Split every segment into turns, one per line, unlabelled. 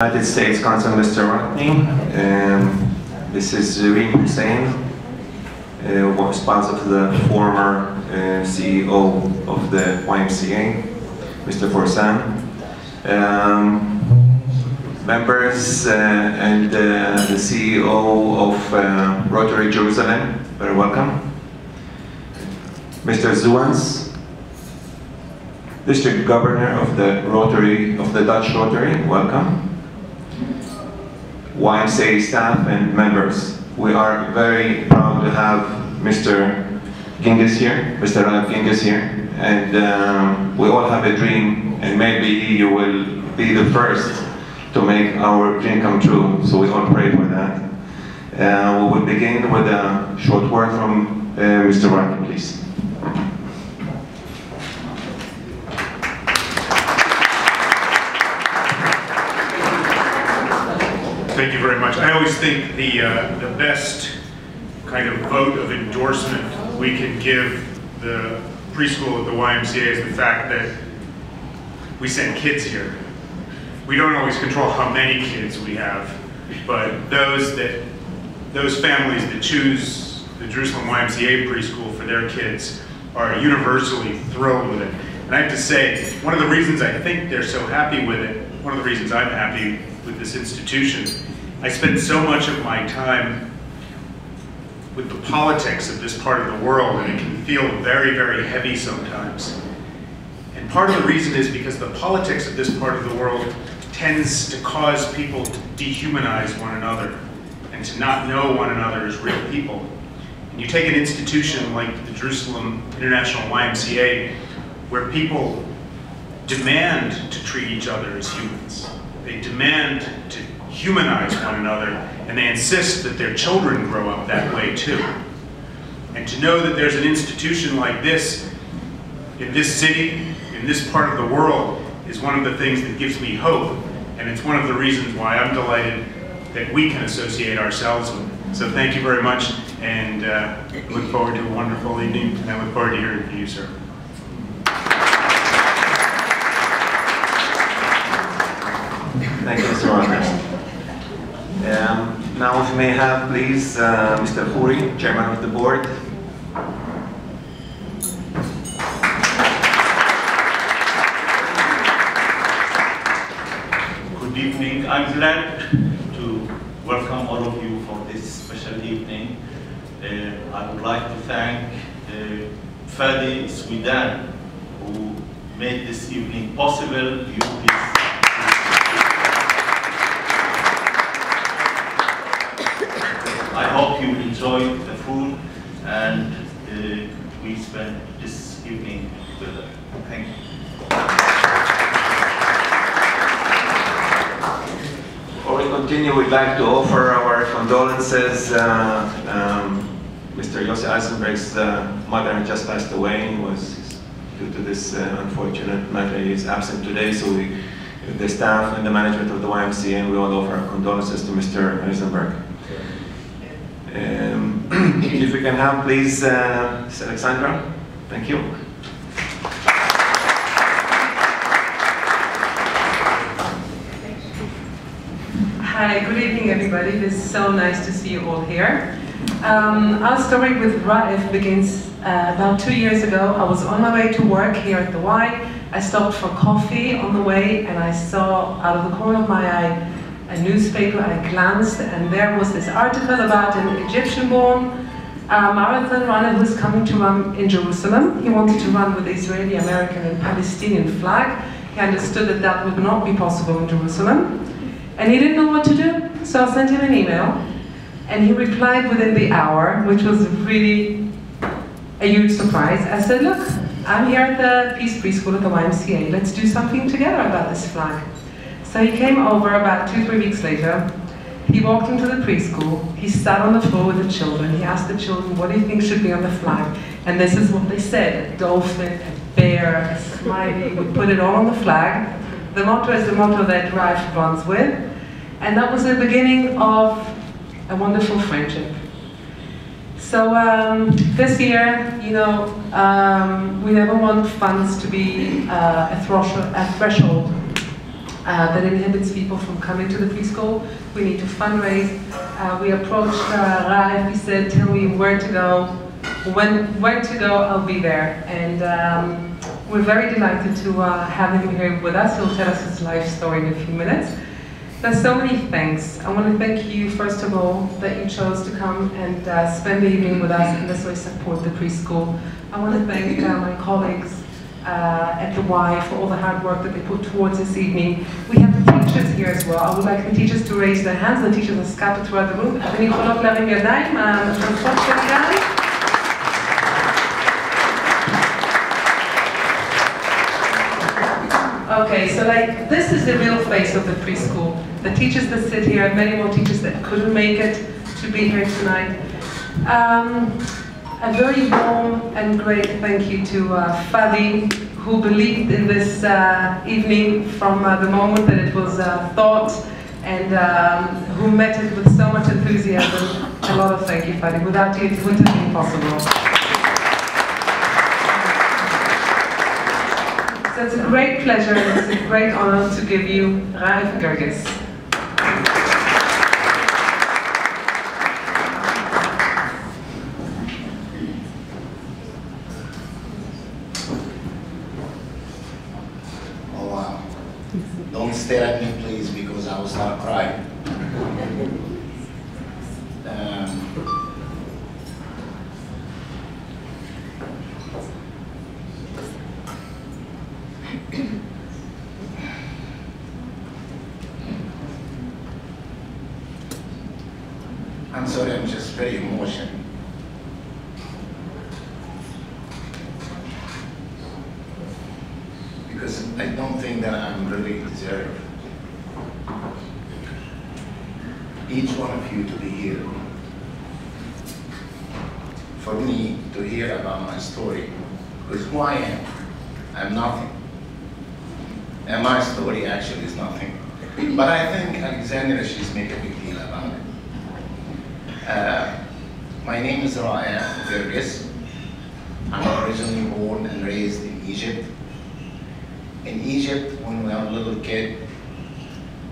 United States Consul Mr. Rodney. This is Raef Hussein, spouse of the former CEO of the YMCA, Mr. Forsan. Members and the CEO of Rotary Jerusalem, very welcome. Mr. Zuans, District Governor of the Rotary, of the Dutch Rotary, welcome. YMCA staff and members. We are very proud to have Mr. Guirges here, Mr. Raef Guirges here, and we all have a dream, and maybe you will be the first to make our dream come true, so we all pray for that. We will begin with a short word from Mr. Raef, please.
Thank you very much. I always think the best kind of vote of endorsement we can give the preschool at the YMCA is the fact that we send kids here. We don't always control how many kids we have, but those families that choose the Jerusalem YMCA preschool for their kids are universally thrilled with it. And I have to say, one of the reasons I think they're so happy with it, one of the reasons I'm happy with this institution, I spend so much of my time with the politics of this part of the world, and it can feel very, very heavy sometimes. And part of the reason is because the politics of this part of the world tends to cause people to dehumanize one another and to not know one another as real people. And you take an institution like the Jerusalem International YMCA, where people demand to treat each other as humans. They demand to humanize one another, and they insist that their children grow up that way too. And to know that there's an institution like this in this city, in this part of the world, is one of the things that gives me hope, and it's one of the reasons why I'm delighted that we can associate ourselves with it. So thank you very much, and look forward to a wonderful evening, and I look forward to hearing from you, sir.
Thank you, Mr. Rodney. Now if we may have, please, Mr. Khoury, Chairman of the Board.
Good evening. I'm glad to welcome all of you for this special evening. I would like to thank Fadi Sweden, who made this evening possible. I hope you enjoyed the food, and we spent this evening together. Thank you.
Before we continue, we'd like to offer our condolences. Mr. Yossi Eisenberg's mother had just passed away. He was, due to this unfortunate matter, he is absent today, so the staff and the management of the YMCA, and we all offer our condolences to Mr. Eisenberg. If we can have, please, Ms. Alexandra. Thank you.
Hi, good evening, everybody. It is so nice to see you all here. Our story with Raef begins about 2 years ago. I was on my way to work here at the Y. I stopped for coffee on the way, and I saw out of the corner of my eye a newspaper. I glanced, and there was this article about an Egyptian-born marathon runner who's coming to run in Jerusalem. He wanted to run with the Israeli, American, and Palestinian flag. He understood that that would not be possible in Jerusalem, and he didn't know what to do. So I sent him an email, and he replied within the hour, which was really a huge surprise. I said, look, I'm here at the Peace Preschool at the YMCA. Let's do something together about this flag. So he came over about 2-3 weeks later. He walked into the preschool. He sat on the floor with the children. He asked the children, what do you think should be on the flag? And this is what they said: a dolphin, a bear, a smiley. We put it all on the flag. The motto is the motto that Raef runs with. And that was the beginning of a wonderful friendship. So this year, you know, we never want funds to be a threshold that inhibits people from coming to the preschool. We need to fundraise. We approached Raef. He said, tell me where to go. When to go, I'll be there. And we're very delighted to have him here with us. He'll tell us his life story in a few minutes. There's so many things. I want to thank you, first of all, that you chose to come and spend the evening with us and this way support the preschool. I want to thank my colleagues at the Y for all the hard work that they put towards this evening. We have the teachers here as well. I would like the teachers to raise their hands. The teachers are scattered throughout the room. אתן יכולות להרים ידיים, המחנכות שלנו. Okay, so like, this is the real face of the preschool. The teachers that sit here, many more teachers that couldn't make it to be here tonight. A very warm and great thank you to Fadi, who believed in this evening from the moment that it was thought, and who met it with so much enthusiasm. A lot of thank you, Fadi. Without you, it wouldn't have been possible. So it's a great pleasure and it's a great honor to give you Raef Guirges.
Oh wow. Don't stare at me please, because I will start crying. I'm sorry, I'm just very emotional. Because I don't think that I'm really deserved. Each one of you to be here. For me to hear about my story, because who I am, I'm nothing. And my story actually is nothing. But I think Alexandra, she's made a big deal about it. My name is Raef Guirges. I'm originally born and raised in Egypt. In Egypt, when we were a little kid,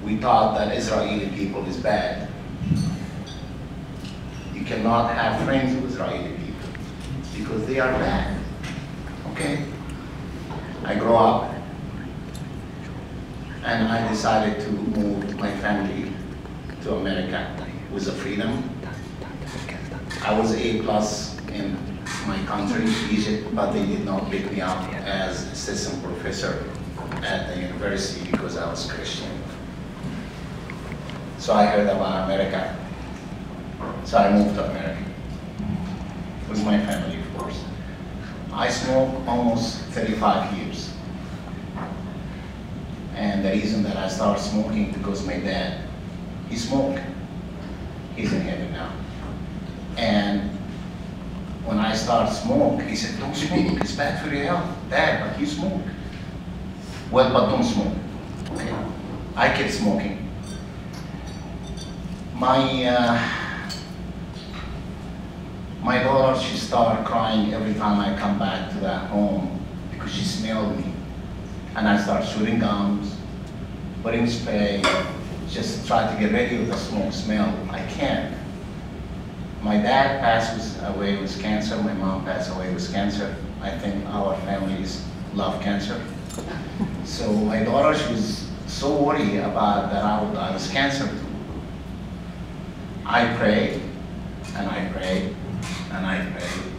we thought that Israeli people is bad. You cannot have friends with Israeli people because they are bad. Okay? I grew up and I decided to move my family to America with the freedom. I was A+ in my country, Egypt, but they did not pick me up as assistant professor at the university because I was Christian. So I heard about America. So I moved to America with my family, of course. I smoked almost 35 years. And the reason that I started smoking because my dad, he smoked. He's in heaven now. And when I started smoke, he said, don't smoke, it's bad for your health. Dad, but you smoke. Well, but don't smoke. Okay. I kept smoking. My daughter, she started crying every time I come back to that home because she smelled me. And I started shooting gums, putting spray, just try to get rid of the smoke smell. I can't. My dad passed away with cancer, my mom passed away with cancer. I think our families love cancer. So my daughter, she was so worried about that I would die with cancer too. I prayed, and I prayed, and I prayed.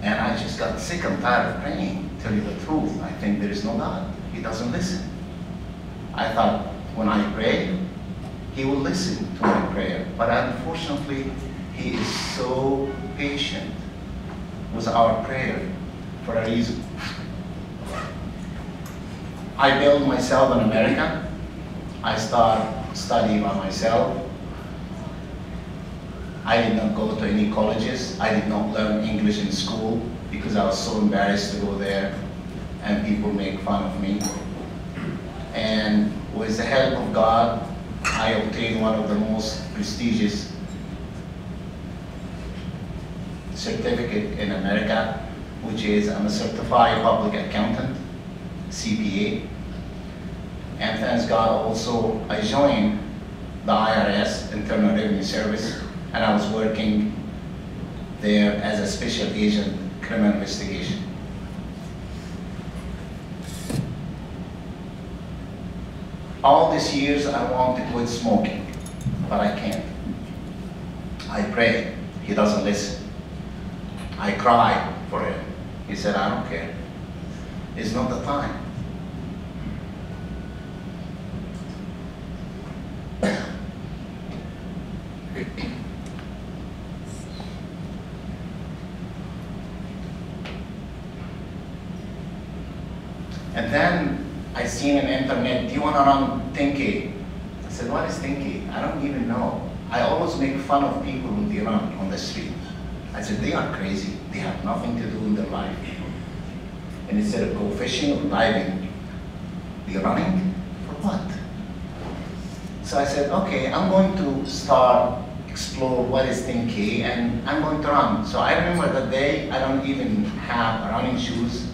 And I just got sick and tired of praying, to tell you the truth. I think there is no God. He doesn't listen. I thought when I pray, He will listen to my prayer. But unfortunately, He is so patient with our prayer for a reason. I built myself in America. I started studying by myself. I did not go to any colleges. I did not learn English in school because I was so embarrassed to go there and people make fun of me. And with the help of God, I obtained one of the most prestigious certificate in America, which is I'm a certified public accountant, CPA. And thanks God also, I joined the IRS, Internal Revenue Service, and I was working there as a special agent, criminal investigation. All these years I want to quit smoking, but I can't. I pray, he doesn't listen. I cry for him. He said, I don't care. It's not the time. And then I seen on the internet, do you want to run 10K? I said, what is 10K? I don't even know. I always make fun of people when they run on the street. I said, they are crazy. They have nothing to do in their life. And instead of go fishing or diving, they're running for what? So I said, okay, I'm going to start explore what is 10K and I'm going to run. So I remember that day, I don't even have running shoes.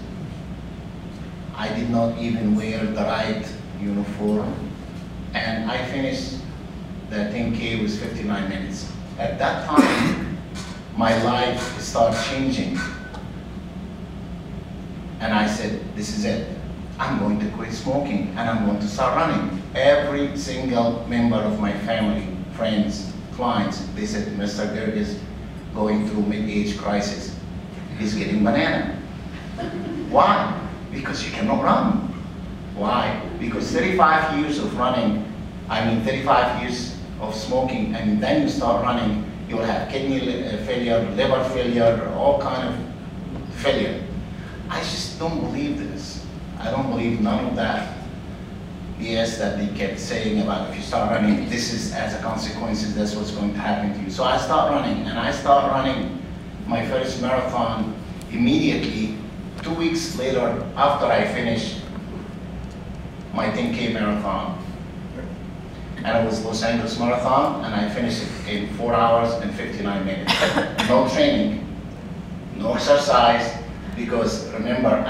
I did not even wear the right uniform. And I finished the 10K with 59 minutes. At that time, my life started changing. And I said, this is it. I'm going to quit smoking and I'm going to start running. Every single member of my family, friends, clients, they said, Mr. Guirges going through mid-age crisis. He's getting banana. Why? Because you cannot run. Why? Because 35 years of running, 35 years of smoking, and then you start running, you'll have kidney failure, liver failure, all kind of failure. I just don't believe this. I don't believe none of that BS that they kept saying about if you start running, this is as a consequence, that's what's going to happen to you. So I start running, and I start running my first marathon immediately. 2 weeks later, after I finished my 10K marathon. And it was Los Angeles Marathon, and I finished it in 4 hours and 59 minutes. No training, no exercise, because remember,